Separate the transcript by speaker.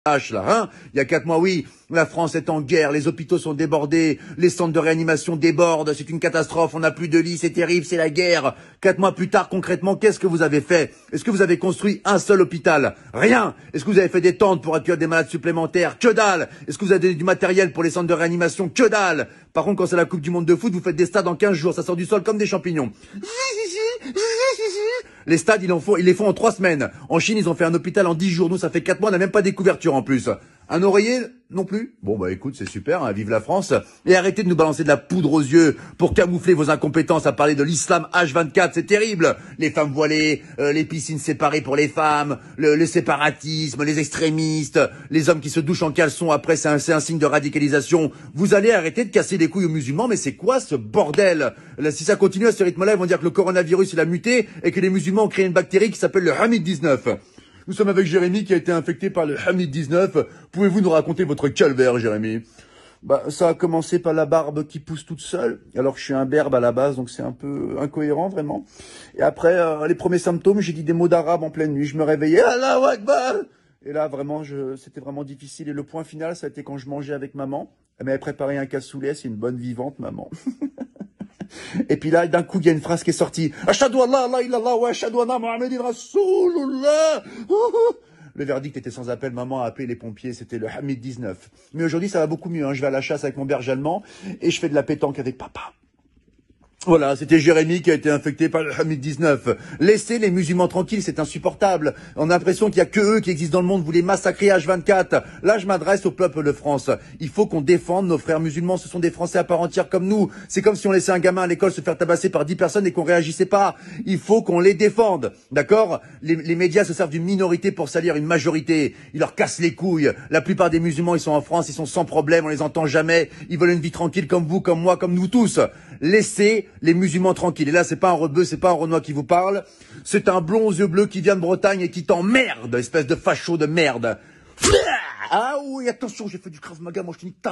Speaker 1: là, hein. Il y a 4 mois, oui, la France est en guerre, les hôpitaux sont débordés, les centres de réanimation débordent, c'est une catastrophe, on n'a plus de lits, c'est terrible, c'est la guerre. 4 mois plus tard, concrètement, qu'est-ce que vous avez fait? Est-ce que vous avez construit un seul hôpital? Rien. Est-ce que vous avez fait des tentes pour accueillir des malades supplémentaires? Que dalle. Est-ce que vous avez donné du matériel pour les centres de réanimation? Que dalle. Par contre, quand c'est la Coupe du Monde de foot, vous faites des stades en 15 jours, ça sort du sol comme des champignons. Les stades, ils les font en 3 semaines. En Chine, ils ont fait un hôpital en 10 jours. Nous, ça fait 4 mois, on n'a même pas des couvertures en plus. Un oreiller non plus. Bon, bah écoute, c'est super, hein, vive la France. Et arrêtez de nous balancer de la poudre aux yeux pour camoufler vos incompétences à parler de l'islam H24, c'est terrible. Les femmes voilées, les piscines séparées pour les femmes, le séparatisme, les extrémistes, les hommes qui se douchent en caleçon après, c'est un signe de radicalisation. Vous allez arrêter de casser les couilles aux musulmans, mais c'est quoi ce bordel? Là, si ça continue à ce rythme-là, ils vont dire que le coronavirus, il a muté et que les musulmans ont créé une bactérie qui s'appelle le Hamid-19. Nous sommes avec Jérémy qui a été infecté par le Hamid-19. Pouvez-vous nous raconter votre calvaire, Jérémy? Bah, ça a commencé par la barbe qui pousse toute seule, alors que je suis un berbe à la base, donc c'est un peu incohérent, vraiment. Et après, les premiers symptômes, j'ai dit des mots d'arabe en pleine nuit. Je me réveillais, Allahu Akbar! Et là, vraiment, c'était vraiment difficile. Et le point final, ça a été quand je mangeais avec maman. Elle m'avait préparé un cassoulet, c'est une bonne vivante, maman. Et puis là, d'un coup, il y a une phrase qui est sortie. Ashhadu an la ilaha illallah wa ashhadu anna Muhammadan Rasulullah. Le verdict était sans appel. Maman a appelé les pompiers. C'était le Hamid 19. Mais aujourd'hui, ça va beaucoup mieux. Hein. Je vais à la chasse avec mon berger allemand et je fais de la pétanque avec papa. Voilà, c'était Jérémy qui a été infecté par le Hamid 19. Laissez les musulmans tranquilles, c'est insupportable. On a l'impression qu'il y a que eux qui existent dans le monde, vous les massacrez H24. Là, je m'adresse au peuple de France. Il faut qu'on défende nos frères musulmans, ce sont des Français à part entière comme nous. C'est comme si on laissait un gamin à l'école se faire tabasser par 10 personnes et qu'on réagissait pas. Il faut qu'on les défende, d'accord? Les médias se servent d'une minorité pour salir une majorité. Ils leur cassent les couilles. La plupart des musulmans, ils sont en France, ils sont sans problème, on les entend jamais. Ils veulent une vie tranquille comme vous, comme moi, comme nous tous. Laissez les musulmans tranquilles. Et là, c'est pas un rebeu, c'est pas un Renoir qui vous parle. C'est un blond aux yeux bleus qui vient de Bretagne et qui t'emmerde, espèce de facho de merde. Ah oui, attention, j'ai fait du Krav Maga, moi je te nique ta